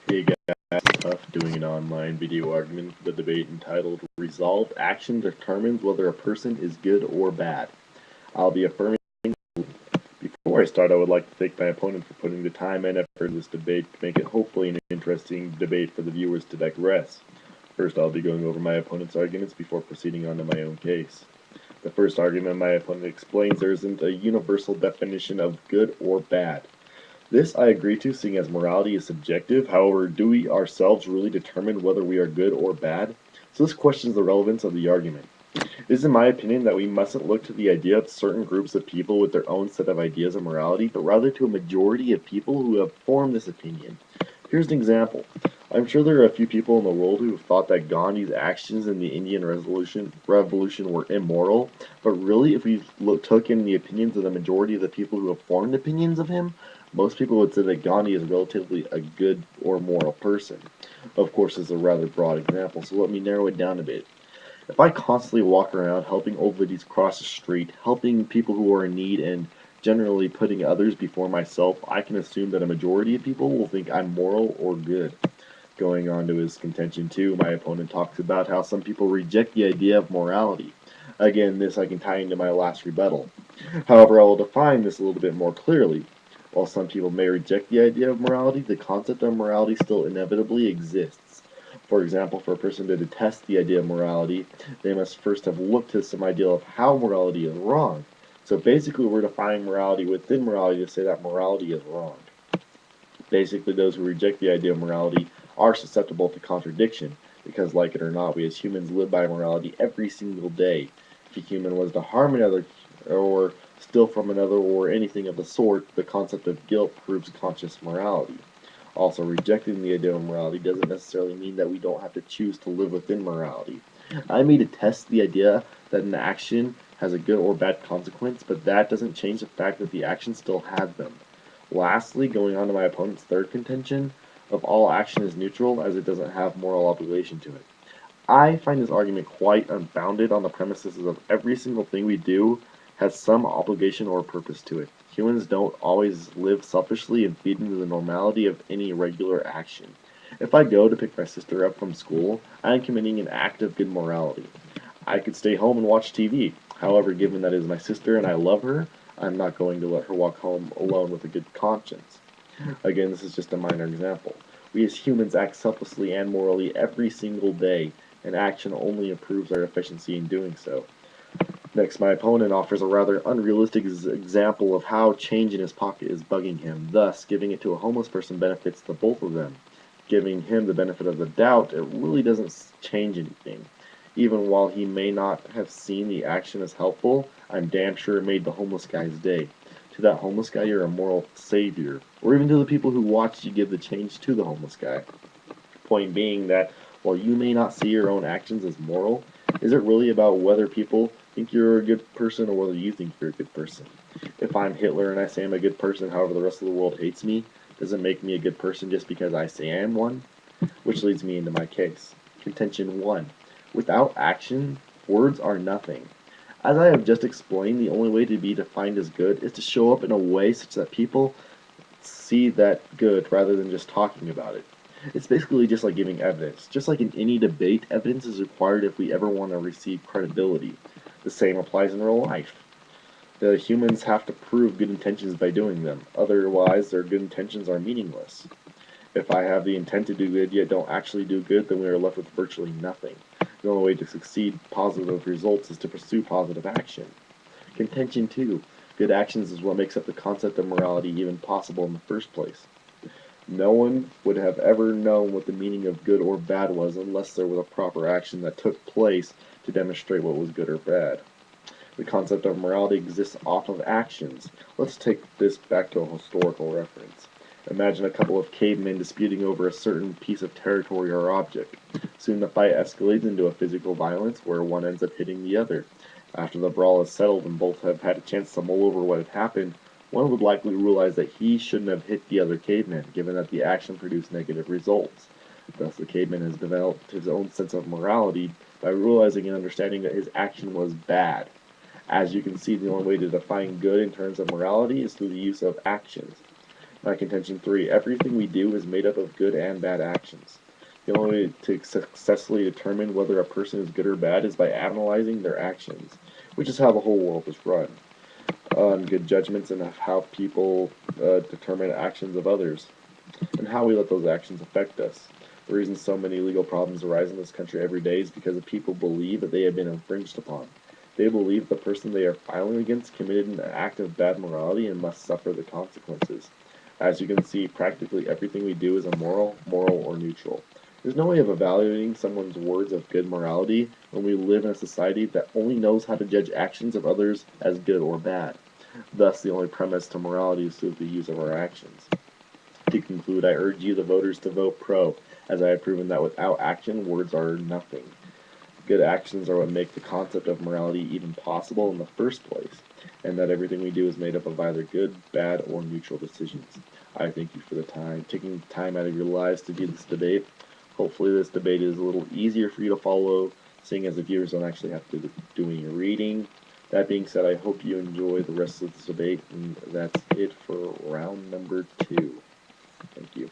Hey guys, TUF doing an online video argument for the debate entitled Resolved Action Determines Whether a Person is Good or Bad. I'll be affirming. Before I start, I would like to thank my opponent for putting the time and effort in this debate to make it hopefully an interesting debate for the viewers to digress. First, I'll be going over my opponent's arguments before proceeding on to my own case. The first argument my opponent explains there isn't a universal definition of good or bad. This I agree to, seeing as morality is subjective. However, do we ourselves really determine whether we are good or bad? So this questions the relevance of the argument. It is in my opinion that we mustn't look to the idea of certain groups of people with their own set of ideas of morality, but rather to a majority of people who have formed this opinion. Here's an example. I'm sure there are a few people in the world who have thought that Gandhi's actions in the Indian Revolution were immoral, but really, if we took in the opinions of the majority of the people who have formed opinions of him, most people would say that Gandhi is relatively a good or moral person. Of course, this is a rather broad example, so let me narrow it down a bit. If I constantly walk around helping old ladies cross the street, helping people who are in need, and generally putting others before myself, I can assume that a majority of people will think I'm moral or good. Going on to his contention 2, my opponent talks about how some people reject the idea of morality. Again, this I can tie into my last rebuttal. However, I will define this a little bit more clearly. While some people may reject the idea of morality, the concept of morality still inevitably exists. For example, for a person to detest the idea of morality, they must first have looked to some idea of how morality is wrong. So basically, we're defining morality within morality to say that morality is wrong. Basically, those who reject the idea of morality are susceptible to contradiction, because like it or not, we as humans live by morality every single day. If a human was to harm another, or steal from another, or anything of the sort, the concept of guilt proves conscious morality. Also, rejecting the idea of morality doesn't necessarily mean that we don't have to choose to live within morality. I may detest the idea that an action has a good or bad consequence, but that doesn't change the fact that the action still has them. Lastly, going on to my opponent's third contention, of all action is neutral as it doesn't have moral obligation to it. I find this argument quite unfounded on the premises of every single thing we do has some obligation or purpose to it. Humans don't always live selfishly and feed into the normality of any regular action. If I go to pick my sister up from school, I am committing an act of good morality. I could stay home and watch TV. However, given that it is my sister and I love her, I'm not going to let her walk home alone with a good conscience. Again, this is just a minor example. We as humans act selflessly and morally every single day, and action only improves our efficiency in doing so. Next, my opponent offers a rather unrealistic example of how change in his pocket is bugging him. Thus, giving it to a homeless person benefits the both of them. Giving him the benefit of the doubt, it really doesn't change anything. Even while he may not have seen the action as helpful, I'm damn sure it made the homeless guy's day. To that homeless guy, you're a moral savior. Or even to the people who watched you give the change to the homeless guy. Point being that while you may not see your own actions as moral, is it really about whether people think you're a good person or whether you think you're a good person? If I'm Hitler and I say I'm a good person, however the rest of the world hates me, does it make me a good person just because I say I am one? Which leads me into my case. Contention 1. Without action, words are nothing. As I have just explained, the only way to be defined as good is to show up in a way such that people see that good rather than just talking about it. It's basically just like giving evidence. Just like in any debate, evidence is required if we ever want to receive credibility. The same applies in real life. The humans have to prove good intentions by doing them, otherwise their good intentions are meaningless. If I have the intent to do good yet don't actually do good, then we are left with virtually nothing. The only way to succeed positive results is to pursue positive action. Contention 2. Good actions is what makes up the concept of morality even possible in the first place. No one would have ever known what the meaning of good or bad was unless there was a proper action that took place to demonstrate what was good or bad. The concept of morality exists off of actions. Let's take this back to a historical reference. Imagine a couple of cavemen disputing over a certain piece of territory or object. Soon the fight escalates into a physical violence where one ends up hitting the other. After the brawl is settled and both have had a chance to mull over what had happened, one would likely realize that he shouldn't have hit the other caveman, given that the action produced negative results. Thus, the caveman has developed his own sense of morality by realizing and understanding that his action was bad. As you can see, the only way to define good in terms of morality is through the use of actions. My contention 3, everything we do is made up of good and bad actions. The only way to successfully determine whether a person is good or bad is by analyzing their actions, which is how the whole world is run, on good judgments and how people determine actions of others, and how we let those actions affect us. The reason so many legal problems arise in this country every day is because people believe that they have been infringed upon. They believe the person they are filing against committed an act of bad morality and must suffer the consequences. As you can see, practically everything we do is immoral, moral, or neutral. There's no way of evaluating someone's words of good morality when we live in a society that only knows how to judge actions of others as good or bad. Thus, the only premise to morality is through the use of our actions. To conclude, I urge you, the voters, to vote pro, as I have proven that without action, words are nothing. Good actions are what make the concept of morality even possible in the first place, and that everything we do is made up of either good, bad, or neutral decisions. I thank you for taking time out of your lives to view this debate. Hopefully this debate is a little easier for you to follow, seeing as the viewers don't actually have to do any reading. That being said, I hope you enjoy the rest of this debate, and that's it for round number 2. Thank you.